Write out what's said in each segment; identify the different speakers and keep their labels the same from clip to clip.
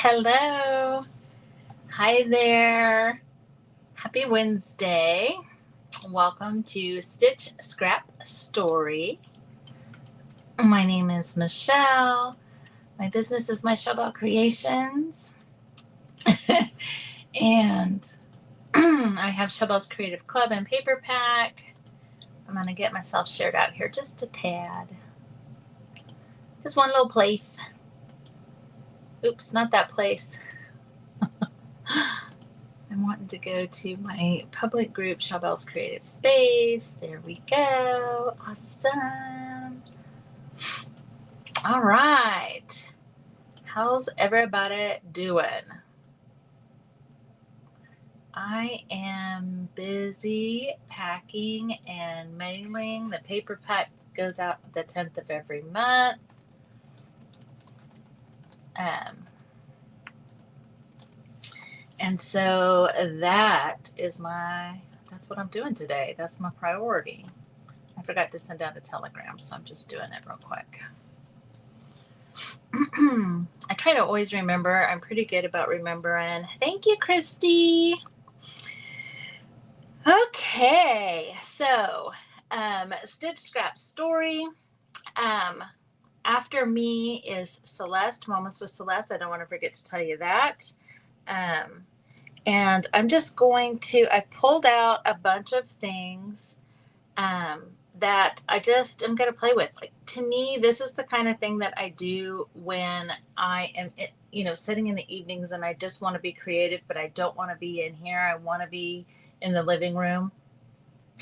Speaker 1: Hello. Hi there. Happy Wednesday. Welcome to Stitch Scrap Story. My name is Michelle. My business is Michele Belle Creations. And I have Michele Belle's Creative Club and Paper Pack. I'm going to get myself shared out here just a tad. Just one little place. Oops, not that place. I'm wanting to go to my public group, Michele Belle's Creative Space. There we go. Awesome. All right. How's everybody doing? I am busy packing and mailing. The paper pack goes out the 10th of every month. And so that's what I'm doing today. That's my priority. I forgot to send out a telegram, so I'm just doing it real quick. I try to always remember. I'm pretty good about remembering. Thank you, Christy. Okay, so Stitch Scrap Story. After me is Celeste, Moments with Celeste. I don't want to forget to tell you that. And I'm just going to, I pulled out a bunch of things that I just am going to play with. Like, to me, this is the kind of thing that I do when I am, sitting in the evenings and I just want to be creative, but I don't want to be in here. I want to be in the living room.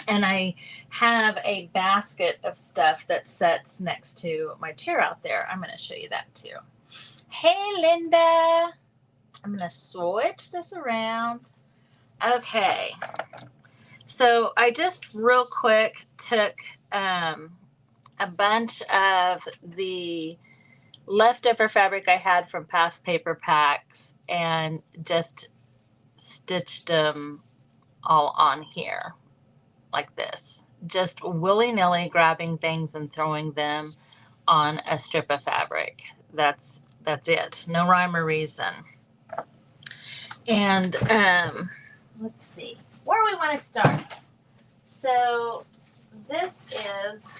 Speaker 1: And I have a basket of stuff that sits next to my chair out there. I'm going to show you that too. Hey, Linda. I'm going to switch this around. Okay. So I just real quick took a bunch of the leftover fabric I had from past paper packs and just stitched them all on here like this. Just willy-nilly grabbing things and throwing them on a strip of fabric. That's it. No rhyme or reason. And let's see, where do we want to start? So this is,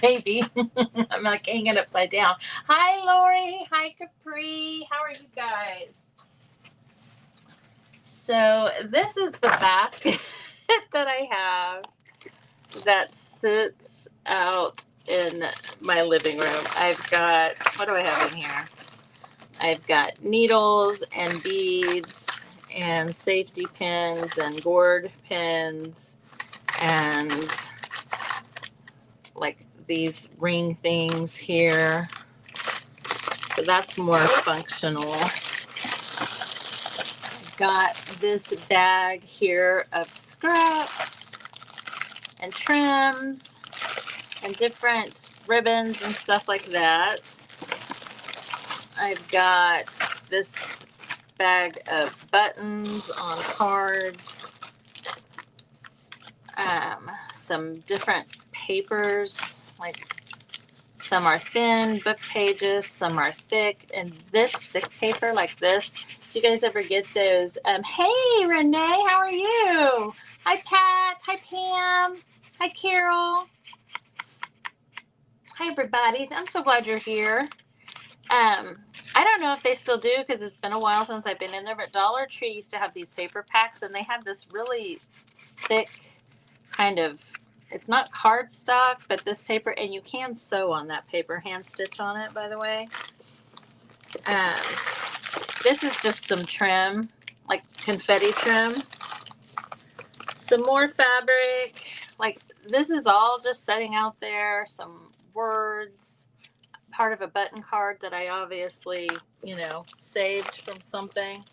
Speaker 1: baby, I'm like hanging it upside down. Hi, Lori. Hi, Capri. How are you guys? So this is the basket that I have that sits out in my living room. I've got, what do I have in here? I've got needles and beads and safety pins and gourd pins and like these ring things here. So that's more functional. I've got this bag here of scraps and trims and different ribbons and stuff like that. I've got this bag of buttons on cards, some different papers, like some are thin book pages, some are thick, and this thick paper like this. Do you guys ever get those? Hey, Renee, how are you? Hi, Pat. Hi, Pam. Hi, Carol. Hi, everybody. I'm so glad you're here. I don't know if they still do because it's been a while since I've been in there, but Dollar Tree used to have these paper packs and they had this really thick kind of, it's not cardstock, but this paper, and you can sew on that paper, hand stitch on it, by the way. This is just some trim, like confetti trim. Some more fabric, like this is all just setting out there, some words. Part of a button card that I obviously, saved from something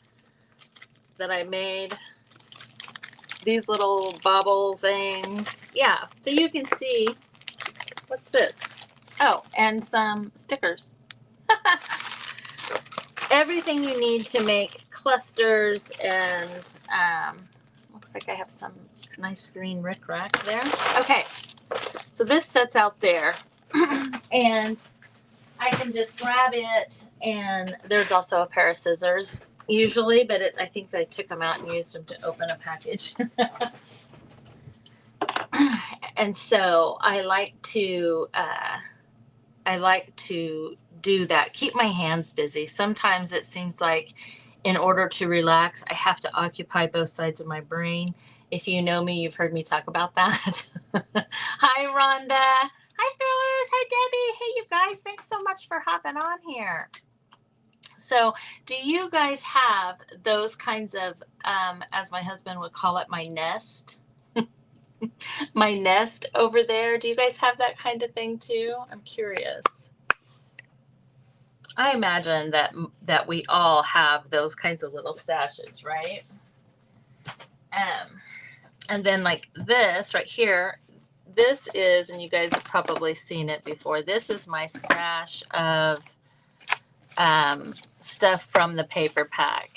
Speaker 1: that I made. These little bobble things. Yeah, so you can see, what's this? Oh, and some stickers. Everything you need to make clusters and looks like I have some nice green rickrack there. Okay, so this sits out there. And I can just grab it, and there's also a pair of scissors usually, but I think they took them out and used them to open a package. And so I like to do that. Keep my hands busy. Sometimes it seems like in order to relax, I have to occupy both sides of my brain. If you know me, you've heard me talk about that. Hi, Rhonda. Hi, Phyllis. Hi, Debbie. Hey, you guys. Thanks so much for hopping on here. So, do you guys have those kinds of, as my husband would call it, my nest? My nest over there? Do you guys have that kind of thing too? I'm curious. I imagine that we all have those kinds of little stashes, right? And then like this right here, this is, and you guys have probably seen it before, this is my stash of stuff from the paper pack.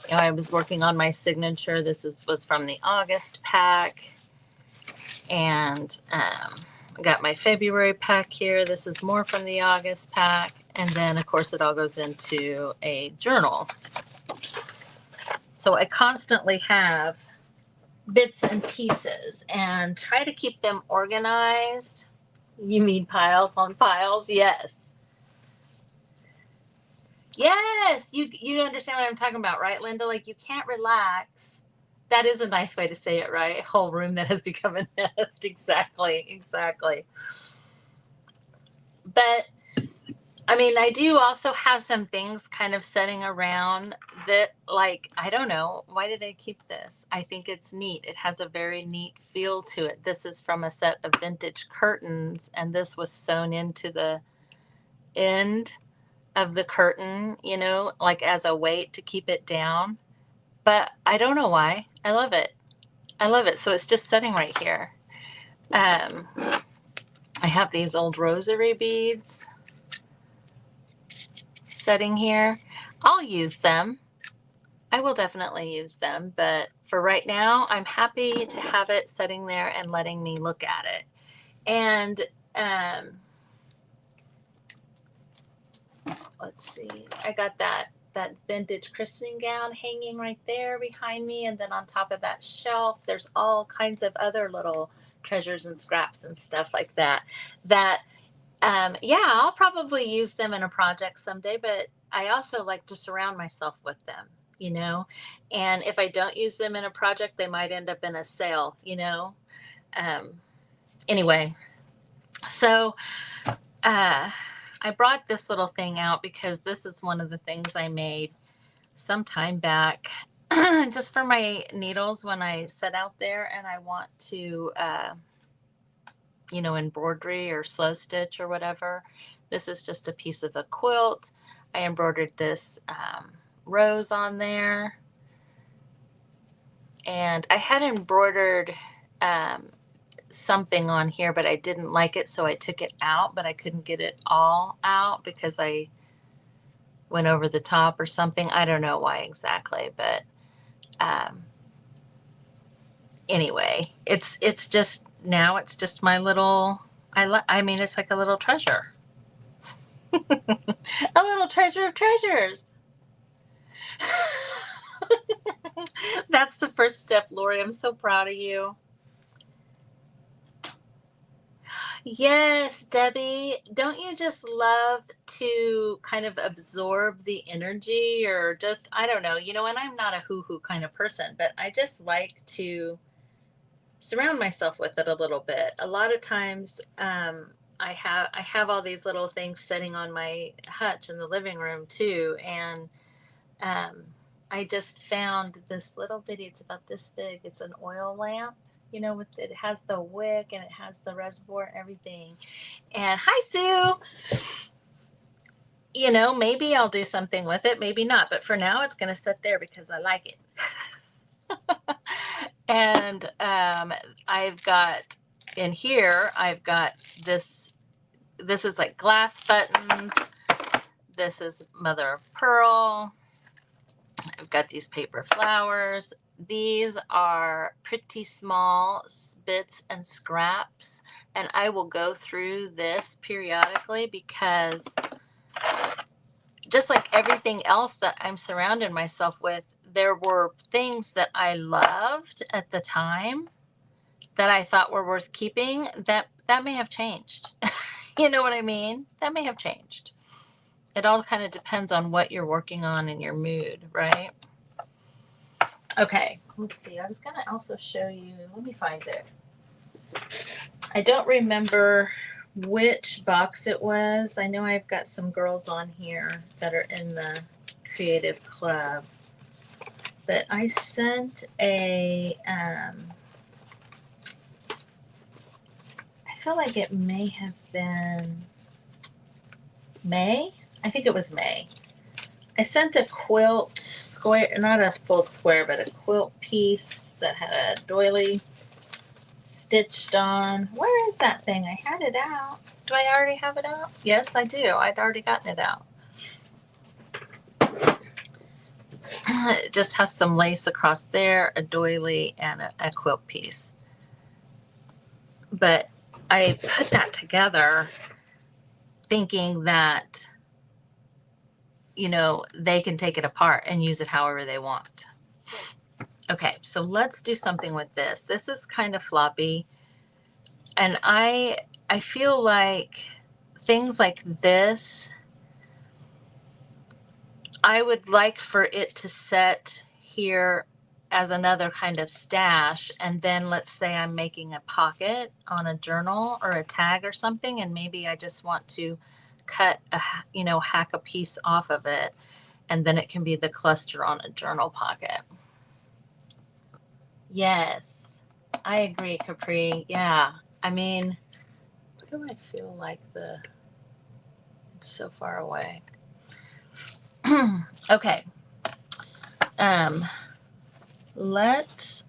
Speaker 1: You know, I was working on my signature. This was from the August pack. And I got my February pack here. This is more from the August pack. And then, of course, it all goes into a journal. So I constantly have bits and pieces and try to keep them organized. You mean piles on piles? Yes. Yes, you understand what I'm talking about, right, Linda? Like, you can't relax. That is a nice way to say it, right? A whole room that has become a nest. Exactly. But I mean, I do also have some things kind of setting around that, like, I don't know, why did I keep this? I think it's neat. It has a very neat feel to it. This is from a set of vintage curtains, and this was sewn into the end of the curtain, you know, like as a weight to keep it down. But I don't know why. I love it. So it's just sitting right here. I have these old rosary beads sitting here. I'll use them. I will definitely use them, but for right now, I'm happy to have it sitting there and letting me look at it. And let's see, I got that vintage christening gown hanging right there behind me, and then on top of that shelf, there's all kinds of other little treasures and scraps and stuff like that. Yeah, I'll probably use them in a project someday, but I also like to surround myself with them, you know? And if I don't use them in a project, they might end up in a sale, you know? Anyway, so I brought this little thing out because this is one of the things I made some time back just for my needles when I set out there and I want to, you know, embroidery or slow stitch or whatever. This is just a piece of a quilt. I embroidered this rose on there. And I had embroidered something on here, but I didn't like it, so I took it out, but I couldn't get it all out because I went over the top or something. I don't know why exactly, but anyway, it's just, now it's just my little, I mean, it's like a little treasure. A little treasure of treasures. That's the first step, Lori. I'm so proud of you. Yes, Debbie. Don't you just love to kind of absorb the energy, or just, I don't know, you know, and I'm not a hoo-hoo kind of person, but I just like to surround myself with it a little bit. A lot of times, I have all these little things sitting on my hutch in the living room too, and I just found this little bitty. It's about this big. It's an oil lamp. You know, with it has the wick and it has the reservoir and everything. And hi, Sue. You know, maybe I'll do something with it, maybe not. But for now, it's going to sit there because I like it. And I've got in here, I've got this. This is like glass buttons. This is mother of pearl. I've got these paper flowers. These are pretty small bits and scraps, and I will go through this periodically because just like everything else that I'm surrounding myself with, there were things that I loved at the time that I thought were worth keeping, that may have changed. You know what I mean? That may have changed. It all kind of depends on what you're working on in your mood, right? Okay, let's see. I was going to also show you, let me find it. I don't remember which box it was. I know I've got some girls on here that are in the creative club, but I sent a, I feel like it may have been May. I think it was May. I sent a quilt square, not a full square, but a quilt piece that had a doily stitched on. Where is that thing? I had it out. Do I already have it out? Yes, I do. I'd already gotten it out. It just has some lace across there, a doily, and a quilt piece. But I put that together thinking that, you know, they can take it apart and use it however they want. Okay, so let's do something with this. This is kind of floppy. And I feel like things like this, I would like for it to set here as another kind of stash. And then let's say I'm making a pocket on a journal or a tag or something, and maybe I just want to cut hack a piece off of it, and then it can be the cluster on a journal pocket. Yes, I agree, Capri. Yeah, I mean, why do I feel like it's so far away? Okay. I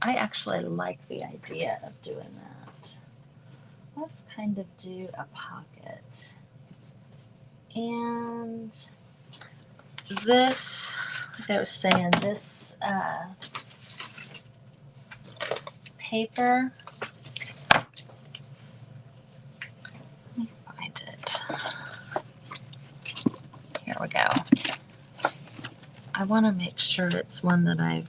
Speaker 1: actually like the idea of doing that. Let's kind of do a pocket. And this, like I was saying, this paper, let me find it. Here we go. I want to make sure it's one that I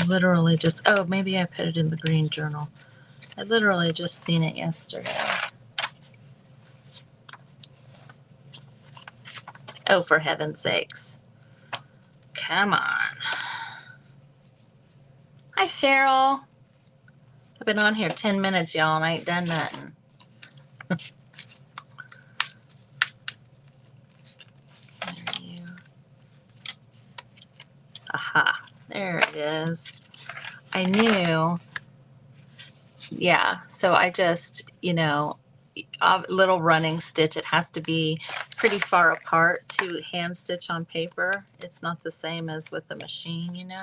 Speaker 1: literally just, oh, maybe I put it in the green journal. I literally just seen it yesterday. Oh, for heaven's sakes. Come on. Hi, Cheryl. I've been on here 10 minutes, y'all, and I ain't done nothing. There you. Aha. There it is. I knew. Yeah. So I just, a little running stitch. It has to be pretty far apart to hand stitch on paper. It's not the same as with the machine,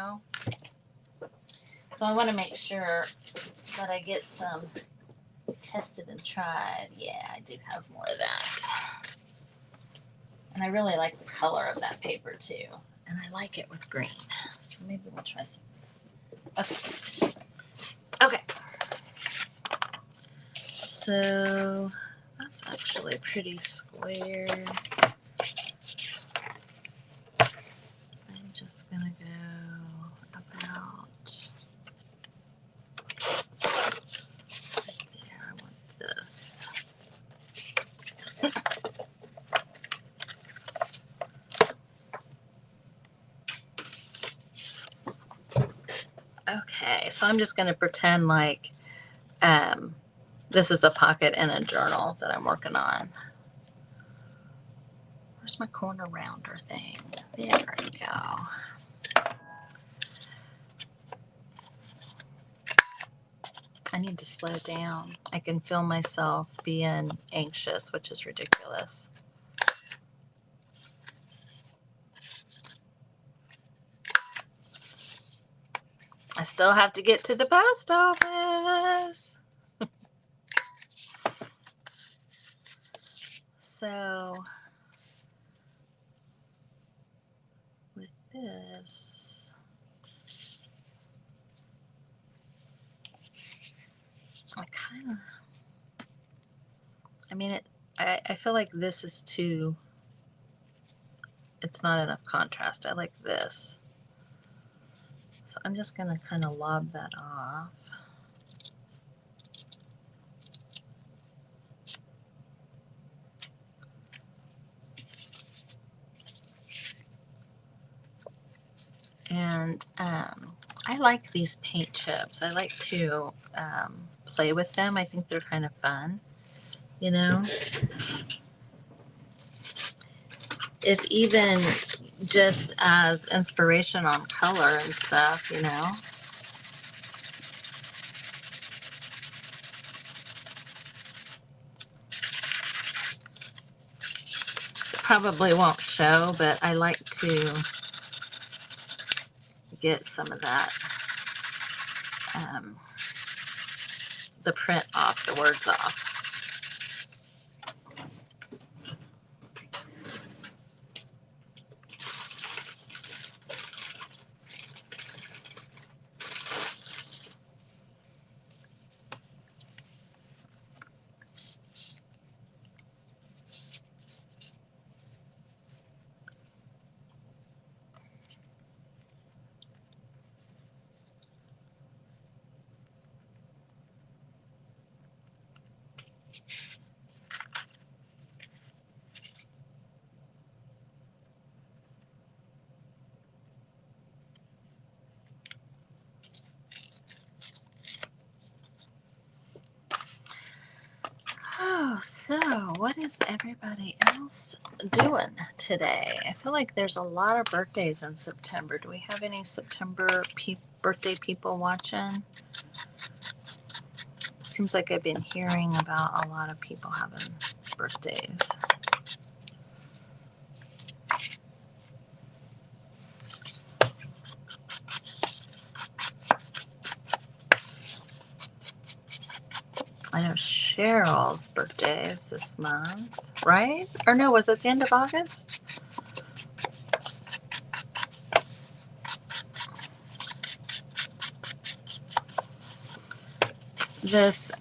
Speaker 1: So I want to make sure that I get some tested and tried. Yeah, I do have more of that. And I really like the color of that paper too. And I like it with green. So maybe we'll try some. Okay. So that's actually pretty square. I'm just gonna go about right there. I want this. Okay, so I'm just gonna pretend like this is a pocket and a journal that I'm working on. Where's my corner rounder thing? There we go. I need to slow down. I can feel myself being anxious, which is ridiculous. I still have to get to the post office. So with this, I mean, I feel like this is too, it's not enough contrast. I like this. So I'm just going to kind of lob that off. And I like these paint chips. I like to play with them. I think they're kind of fun, you know? If even just as inspiration on color and stuff, you know? It probably won't show, but I like to get some of that, the print off, the words off. Oh, so what is everybody else doing today? I feel like there's a lot of birthdays in September. Do we have any September birthday people watching? Seems like I've been hearing about a lot of people having birthdays. I know Cheryl's birthday is this month, right? Or no, was it the end of August? This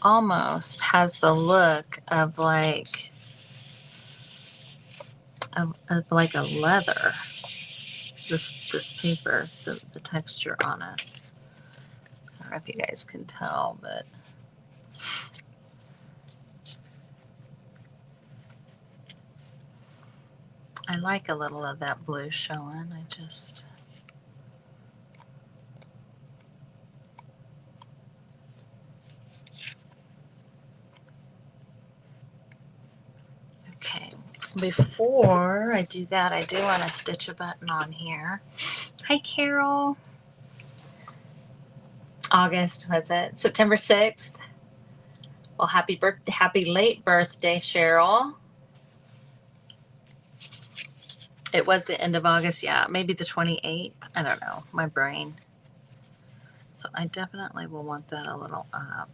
Speaker 1: almost has the look of like of like a leather. This paper, the texture on it. I don't know if you guys can tell, but I like a little of that blue showing. I just okay. Before I do that, I do want to stitch a button on here. Hi, Carol. August, was it? September 6th. Well, happy late birthday, Cheryl. It was the end of August, yeah, maybe the 28th. I don't know, my brain. So I definitely will want that a little up.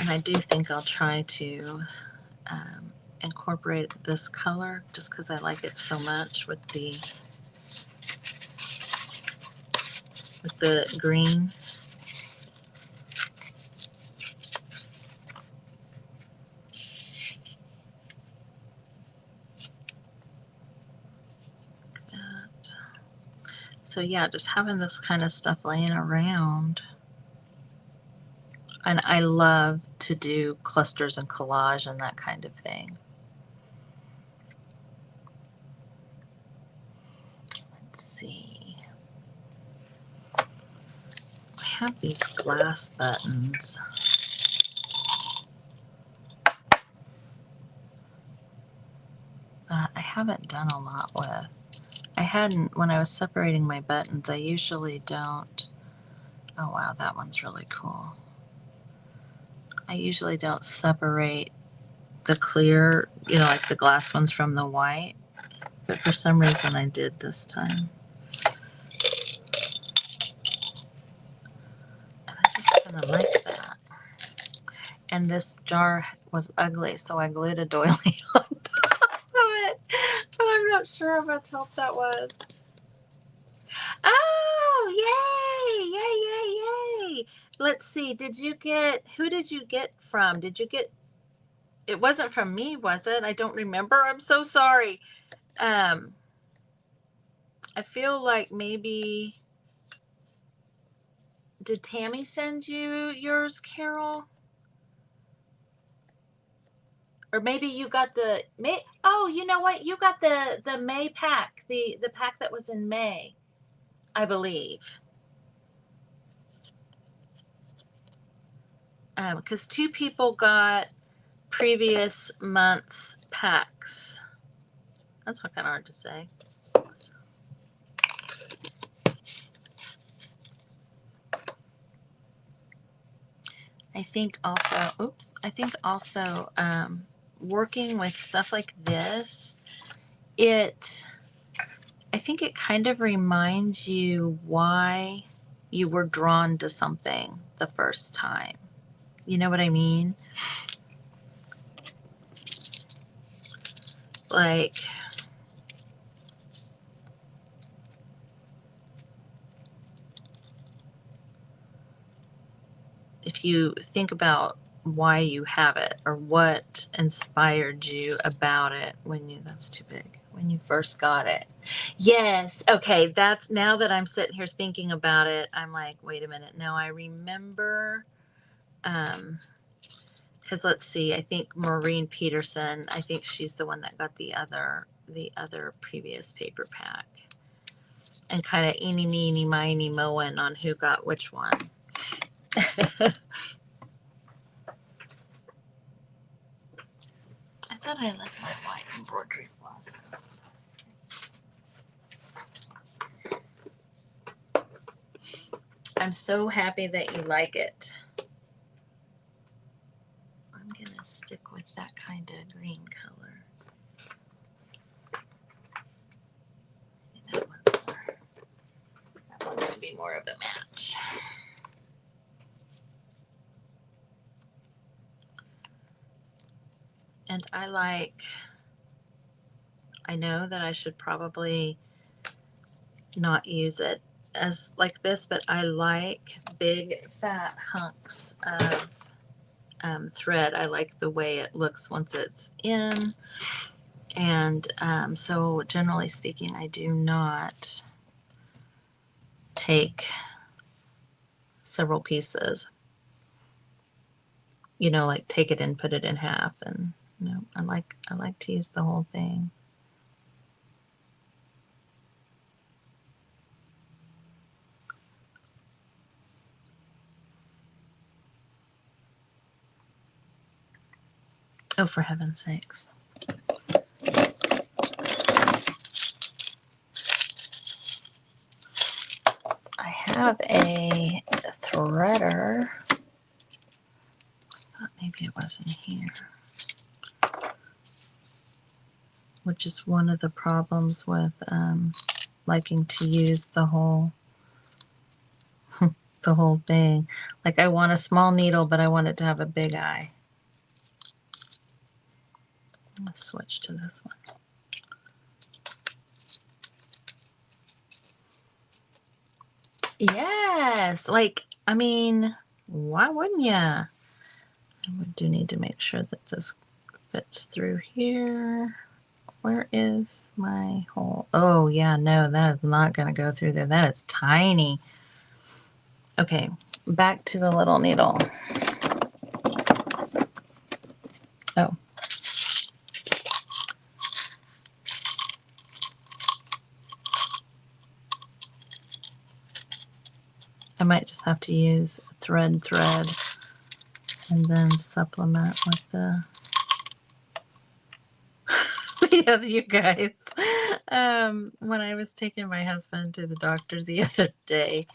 Speaker 1: And I do think I'll try to incorporate this color just because I like it so much with the green. So yeah, just having this kind of stuff laying around. And I love to do clusters and collage and that kind of thing. Let's see. I have these glass buttons. I haven't done a lot with. I hadn't, when I was separating my buttons, I usually don't. Oh wow, that one's really cool. I usually don't separate the clear, you know, like the glass ones from the white, but for some reason I did this time. And I just kind of like that. And this jar was ugly, so I glued a doily on top of it, but I'm not sure how much help that was. Oh, Yay, yay, yay. Let's see. Who did you get from? It wasn't from me, was it? I don't remember. I'm so sorry. I feel like maybe, did Tammy send you yours, Carol? Or maybe you got the May. Oh, you know what? You got the May pack, the pack that was in May, I believe. Because two people got previous month's packs. That's kind of hard to say. I think also, working with stuff like this, I think it kind of reminds you why you were drawn to something the first time. You know what I mean? Like, if you think about why you have it or what inspired you about it that's too big, when you first got it. Yes. Okay. That's, now that I'm sitting here thinking about it, I'm like, wait a minute. No, I remember, because let's see, I think Maureen Peterson, I think she's the one that got the other previous paper pack, and kind of eeny, meeny, miny, mowing on who got which one. I thought I left my white embroidery floss. I'm so happy that you like it. I'm gonna stick with that kind of green color. That one's gonna be more of a match. And I know that I should probably not use it as like this, but I like big fat hunks of thread. I like the way it looks once it's in. And so generally speaking, I do not take several pieces, like take it and put it in half. And I like to use the whole thing. Oh, for heaven's sakes. I have a threader. I thought maybe it wasn't here. Which is one of the problems with liking to use the whole the whole thing. Like, I want a small needle, but I want it to have a big eye. I'm going to switch to this one. Yes, like, I mean, why wouldn't ya? I do need to make sure that this fits through here. Where is my hole? Oh, yeah, no, that is not going to go through there. That is tiny. Okay, back to the little needle. Oh. I might just have to use thread and then supplement with the yeah, you guys. When I was taking my husband to the doctor the other day,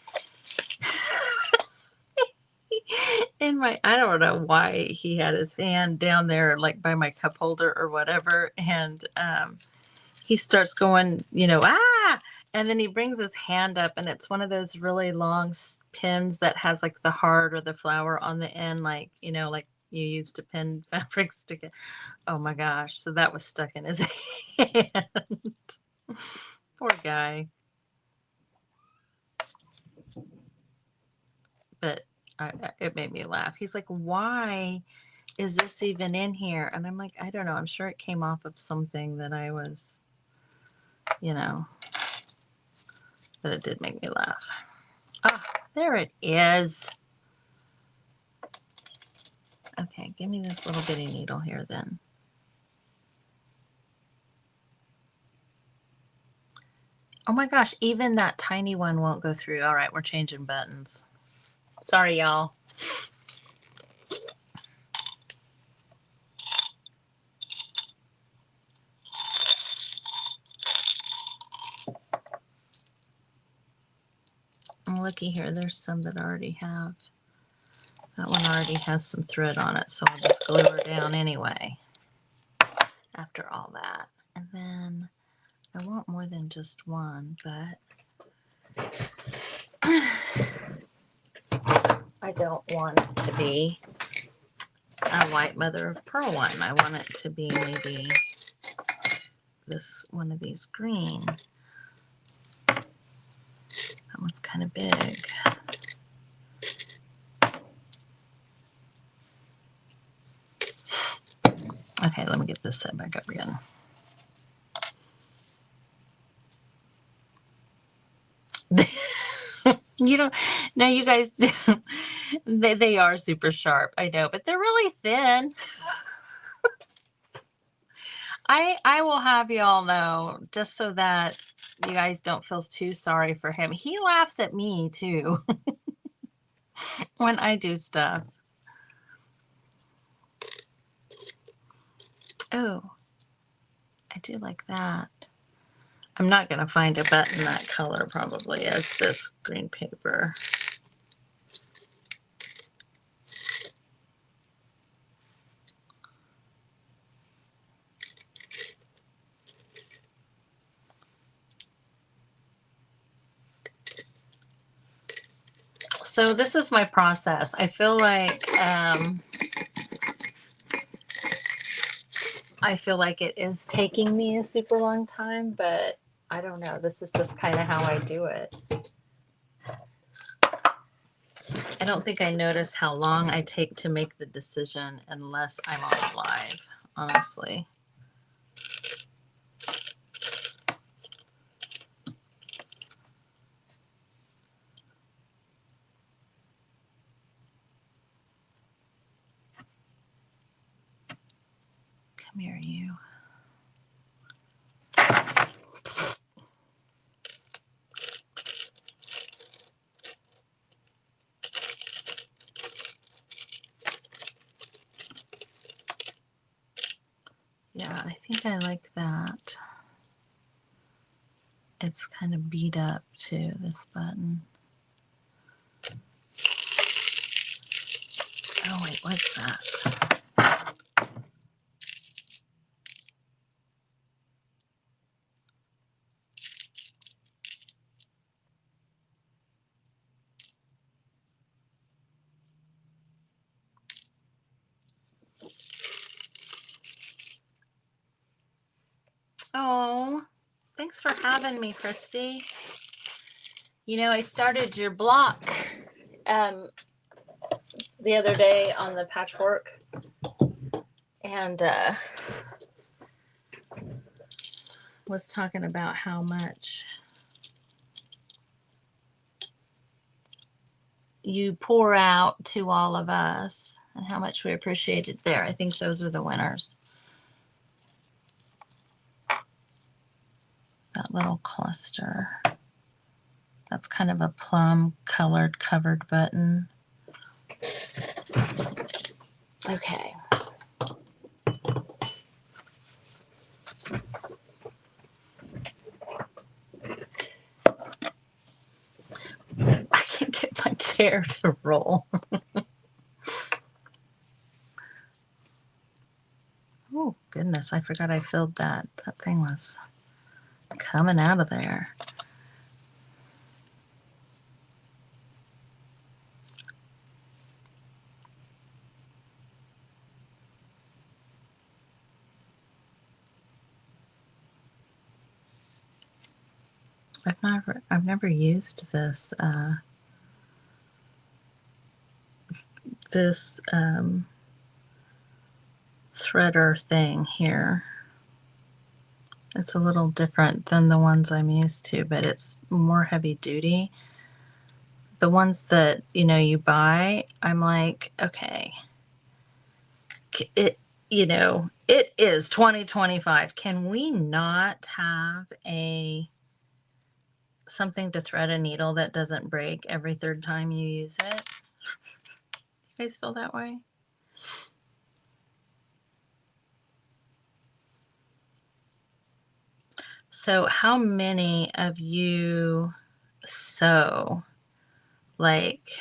Speaker 1: I don't know why he had his hand down there, like by my cup holder or whatever, and he starts going, and then he brings his hand up, and it's one of those really long pins that has like the heart or the flower on the end, like like you use to pin fabrics together. Oh my gosh! So that was stuck in his hand. Poor guy. but it made me laugh. He's like, why is this even in here? And I'm like, I don't know. I'm sure it came off of something that I was, you know, but it did make me laugh. Ah, there it is. Okay, give me this little bitty needle here then. Oh my gosh, even that tiny one won't go through. All right, we're changing buttons. Sorry, y'all. Looky here, there's some that already have. That one already has some thread on it, so I'll just glue her down anyway after all that. And then I want more than just one, but I don't want it to be a white mother of pearl one. I want it to be maybe this one of these green. That one's kind of big. Okay, let me get this set back up again. You don't, no, you guys, they are super sharp, I know, but they're really thin. I will have y'all know, just so that you guys don't feel too sorry for him. He laughs at me too when I do stuff. Oh, I do like that. I'm not going to find a button that color probably as this green paper. So this is my process. I feel like it is taking me a super long time, but I don't know. This is just kind of how I do it. I don't think I notice how long I take to make the decision unless I'm on live, honestly. Come here, you. Yeah, I think I like that. It's kind of beat up too, this button. Oh wait, what's that? Oh, thanks for having me, Christy. You know, I started your block the other day on the patchwork, and was talking about how much you pour out to all of us and how much we appreciate it there. I think those are the winners. That little cluster. That's kind of a plum colored covered button. Okay. I can't get my chair to roll. Oh, goodness. I forgot I filled that. That thing was coming out of there. I've never used this this threader thing here. It's a little different than the ones I'm used to, but it's more heavy duty. The ones that, you know, you buy, I'm like, okay, it, you know, it is 2025. Can we not have something to thread a needle that doesn't break every third time you use it? You guys feel that way? So how many of you sew, like,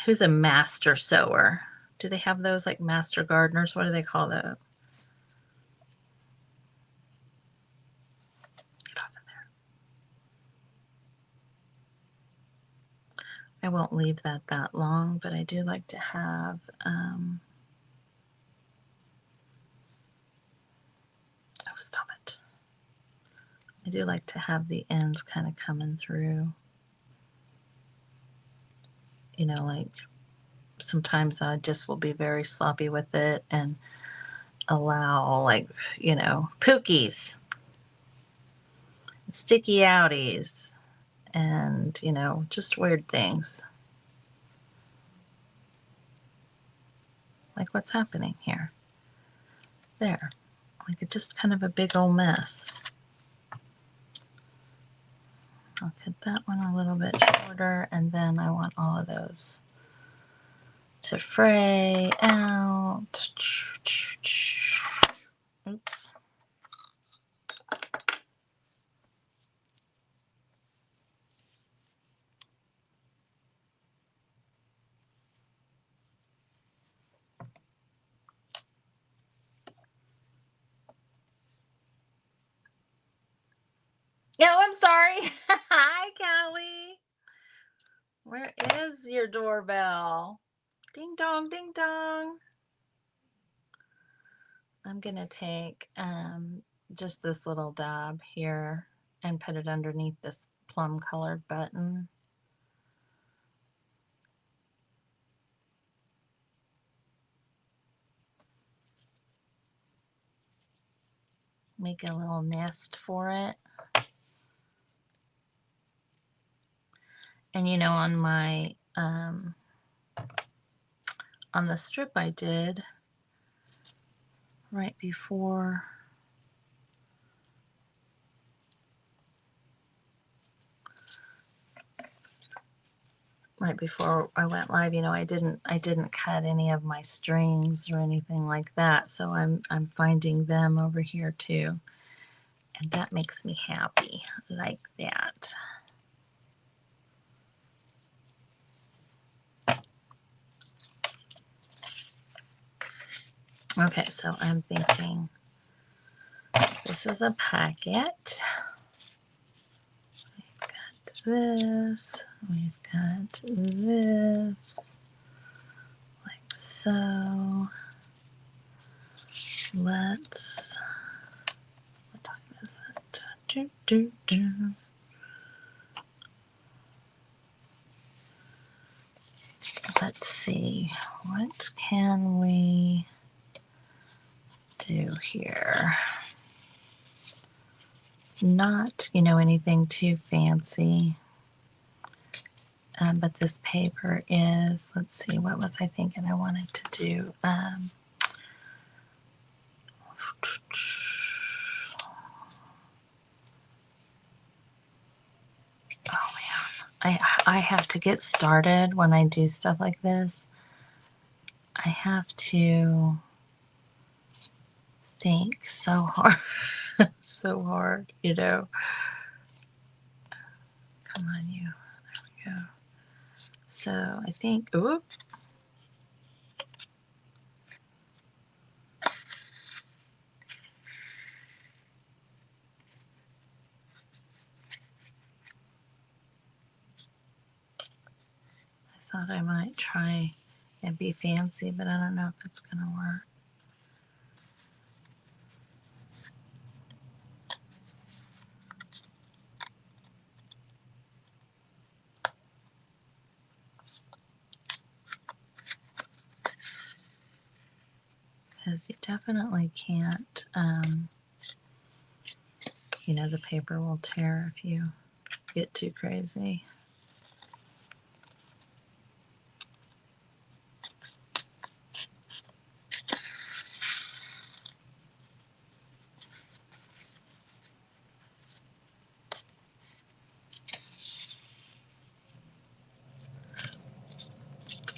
Speaker 1: who's a master sewer? Do they have those, like master gardeners? What do they call those? Get off of there. I won't leave that long, but I do like to have, oh, stop it. I do like to have the ends kind of coming through. You know, like sometimes I just will be very sloppy with it and allow, like, you know, pookies, sticky outies, and, you know, just weird things. Like what's happening here. There. Like it's just kind of a big old mess. I'll cut that one a little bit shorter, and then I want all of those to fray out. Oops. No, I'm sorry. Hi, Kelly. Where is your doorbell? Ding dong, ding dong. I'm going to take just this little dab here and put it underneath this plum colored button. Make a little nest for it. And you know, on my on the strip I did right before I went live, you know, I didn't cut any of my strings or anything like that. So I'm finding them over here too. And that makes me happy, like that. Okay, so I'm thinking this is a packet. We've got this, we've got this, like so. Let's, what time is it? Let's see, what can we do here? Not, you know, anything too fancy. But this paper is, let's see, what was I thinking I wanted to do? Oh man, I have to get started when I do stuff like this. I have to think so hard, so hard, you know. Come on, you. There we go. So I think, oop. I thought I might try and be fancy, but I don't know if it's going to work. because you definitely can't, you know, the paper will tear if you get too crazy.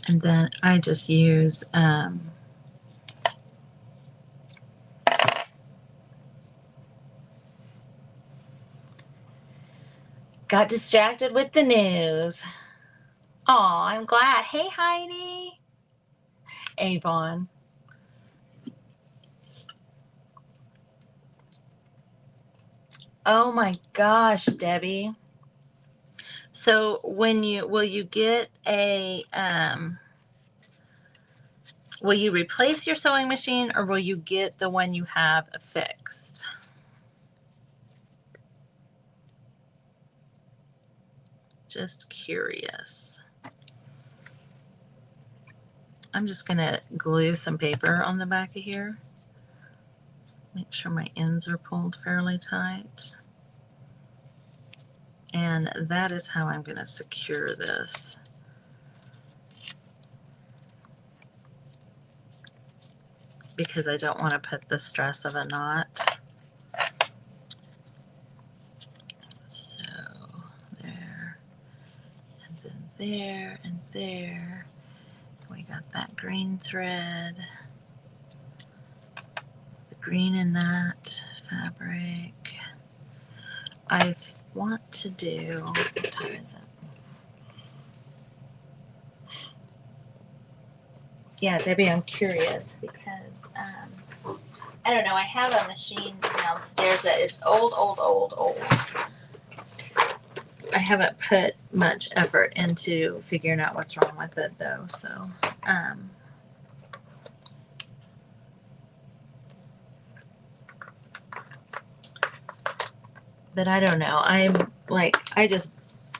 Speaker 1: And then I just use got distracted with the news. Oh, I'm glad. Hey, Heidi. Avon. Oh my gosh, Debbie. So when will you get a will you replace your sewing machine, or will you get the one you have fixed? Just curious. I'm just gonna glue some paper on the back of here. Make sure my ends are pulled fairly tight. And that is how I'm gonna secure this. Because I don't want to put the stress of a knot. So there, and then there, and there. We got that green thread, the green in that fabric. I want to do, what time is it? Yeah, Debbie, I'm curious because I don't know. I have a machine downstairs that is old. I haven't put much effort into figuring out what's wrong with it though, so but I don't know. I'm like,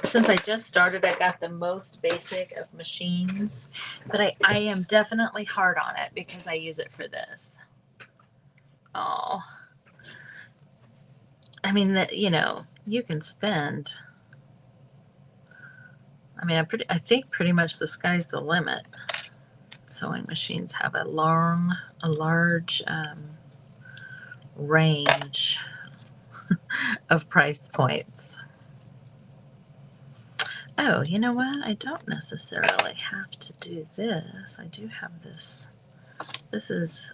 Speaker 1: since I just started, I got the most basic of machines, but I am definitely hard on it because I use it for this. Oh, I mean that, you know, you can spend, I mean, I think pretty much the sky's the limit. Sewing machines have a large range of price points. Oh, you know what? I don't necessarily have to do this. I do have this. This is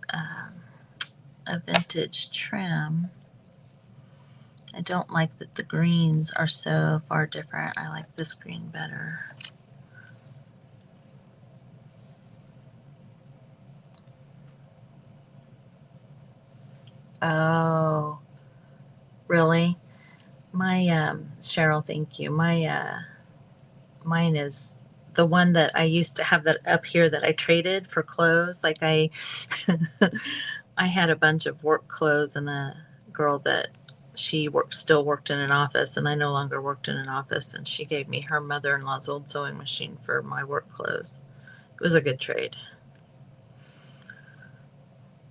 Speaker 1: a vintage trim. I don't like that the greens are so far different. I like this green better. Oh, really? My Cheryl, thank you. My mine is the one that I used to have that up here that I traded for clothes. Like I had a bunch of work clothes, and a girl that still worked in an office, and I no longer worked in an office, and she gave me her mother-in-law's old sewing machine for my work clothes. It was a good trade.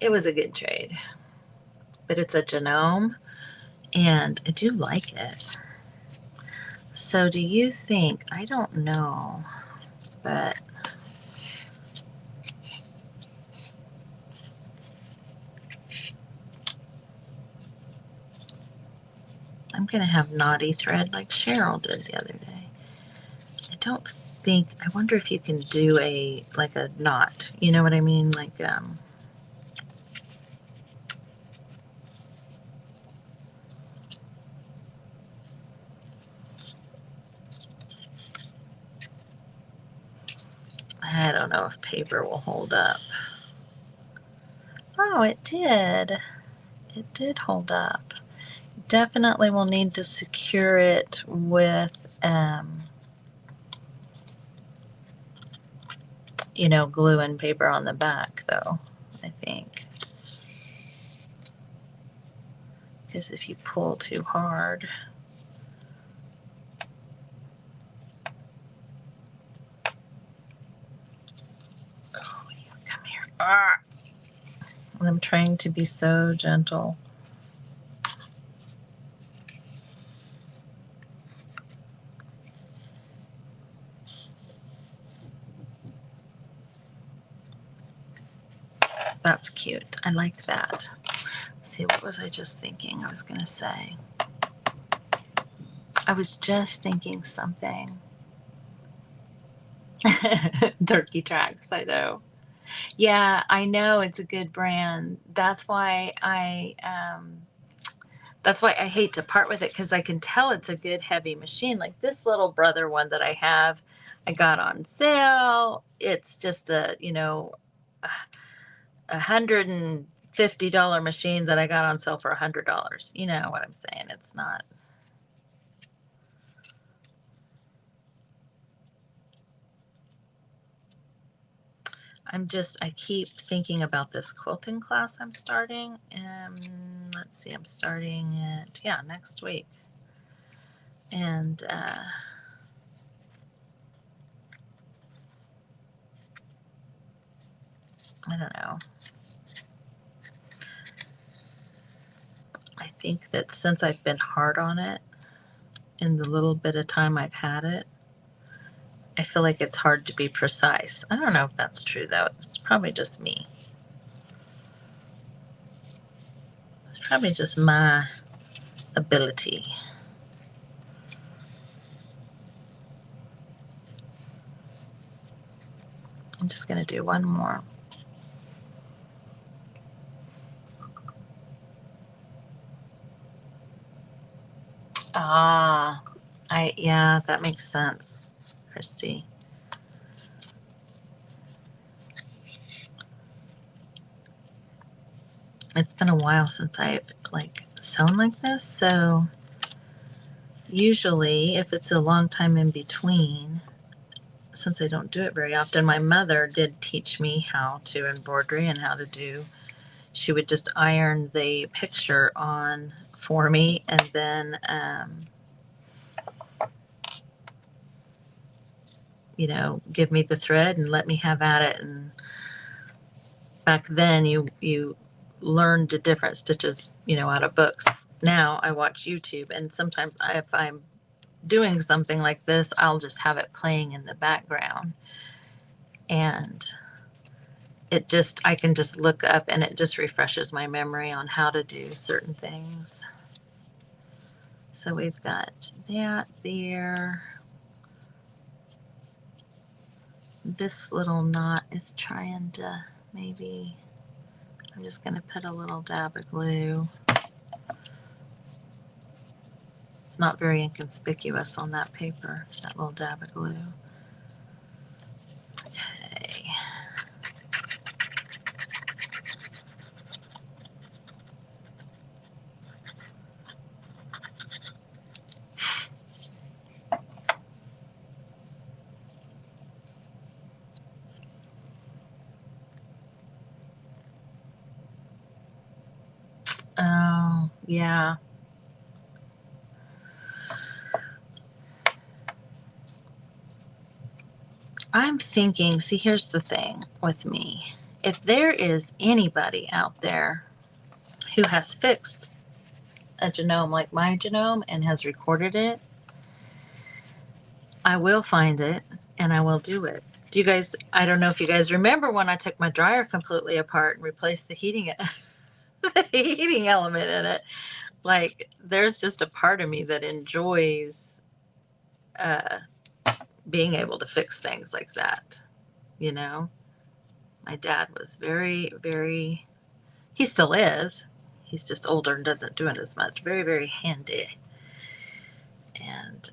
Speaker 1: It was a good trade. But it's a Genome, and I do like it. So do you think, I don't know, but I'm going to have knotty thread like Cheryl did the other day. I wonder if you can do like a knot. You know what I mean? Like, I don't know if paper will hold up. Oh, it did. It did hold up. Definitely will need to secure it with, you know, glue and paper on the back, though, I think. Because if you pull too hard. Oh, come here. Ah! I'm trying to be so gentle. That's cute. I like that. Let's see, what was I just thinking I was going to say? I was just thinking something. Turkey Tracks, I know. Yeah, I know it's a good brand. That's why I hate to part with it, because I can tell it's a good heavy machine. Like this little brother one that I have, I got on sale. It's just a, $150 machine that I got on sale for $100. You know what I'm saying? It's not. I keep thinking about this quilting class I'm starting. Let's see, I'm starting it, next week. And I don't know. I think that since I've been hard on it in the little bit of time I've had it, I feel like it's hard to be precise. I don't know if that's true, though. It's probably just me. It's probably just my ability. I'm just going to do one more. Yeah, that makes sense, Christy. It's been a while since I've sewn like this, so usually if it's a long time in between, since I don't do it very often, my mother did teach me how to embroidery and how to do. She would just iron the picture on for me, and then give me the thread and let me have at it. And back then you learned the different stitches out of books. Now I watch YouTube, and sometimes if I'm doing something like this, I'll just have it playing in the background, and I can just look up, and it just refreshes my memory on how to do certain things. So we've got that there. This little knot is trying to, maybe, I'm just going to put a little dab of glue. It's not very inconspicuous on that paper, that little dab of glue. Okay. Oh, yeah. I'm thinking, see, here's the thing with me. If there is anybody out there who has fixed a genome like my genome and has recorded it, I will find it and I will do it. Do you guys, I don't know if you guys remember when I took my dryer completely apart and replaced the heating the heating element in it. Like, there's just a part of me that enjoys being able to fix things like that. My dad was very, very, he still is. He's just older and doesn't do it as much. Very, very handy. And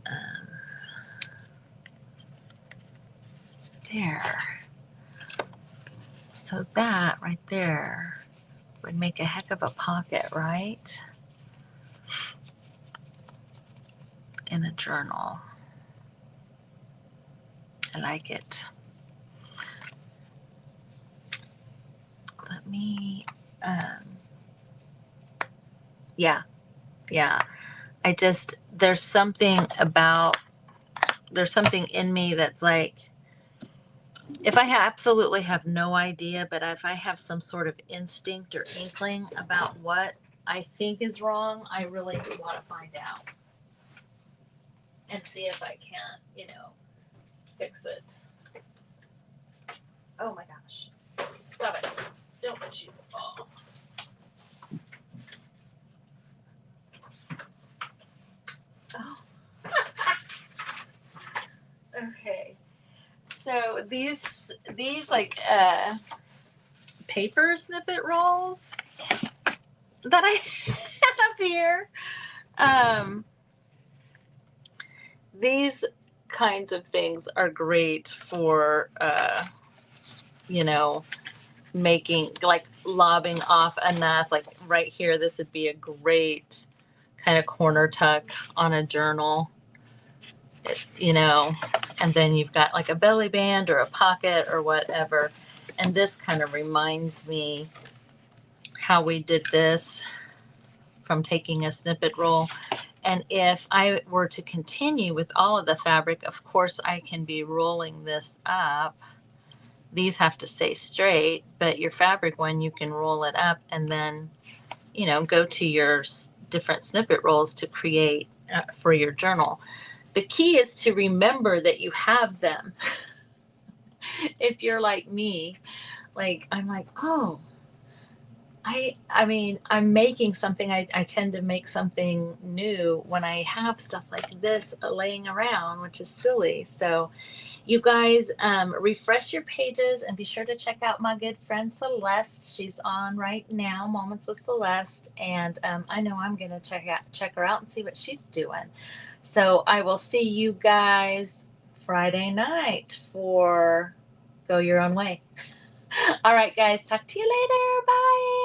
Speaker 1: there. So that right there would make a heck of a pocket, right? In a journal. I like it. Let me, yeah. There's something in me that's like, If I absolutely have no idea, but if I have some sort of instinct or inkling about what I think is wrong, I really do want to find out and see if I can't, fix it. Oh my gosh. Stop it. Don't let you fall. Oh. Okay. So these like paper snippet rolls that I have here. Um, these kinds of things are great for you know, making like lobbing off enough. Like right here, this would be a great kind of corner tuck on a journal, and then you've got like a belly band or a pocket or whatever. And this kind of reminds me how we did this from taking a snippet roll. And if I were to continue with all of the fabric, of course, I can be rolling this up. These have to stay straight, but your fabric one, you can roll it up and then, go to your different snippet rolls to create for your journal. The key is to remember that you have them. If you're like me, like I'm like, oh, I mean, I'm making something. I tend to make something new when I have stuff like this laying around, which is silly. So you guys, refresh your pages and be sure to check out my good friend Celeste. She's on right now, Moments with Celeste, and I know I'm gonna check her out and see what she's doing. So I will see you guys Friday night for Go Your Own Way. All right, guys, talk to you later. Bye.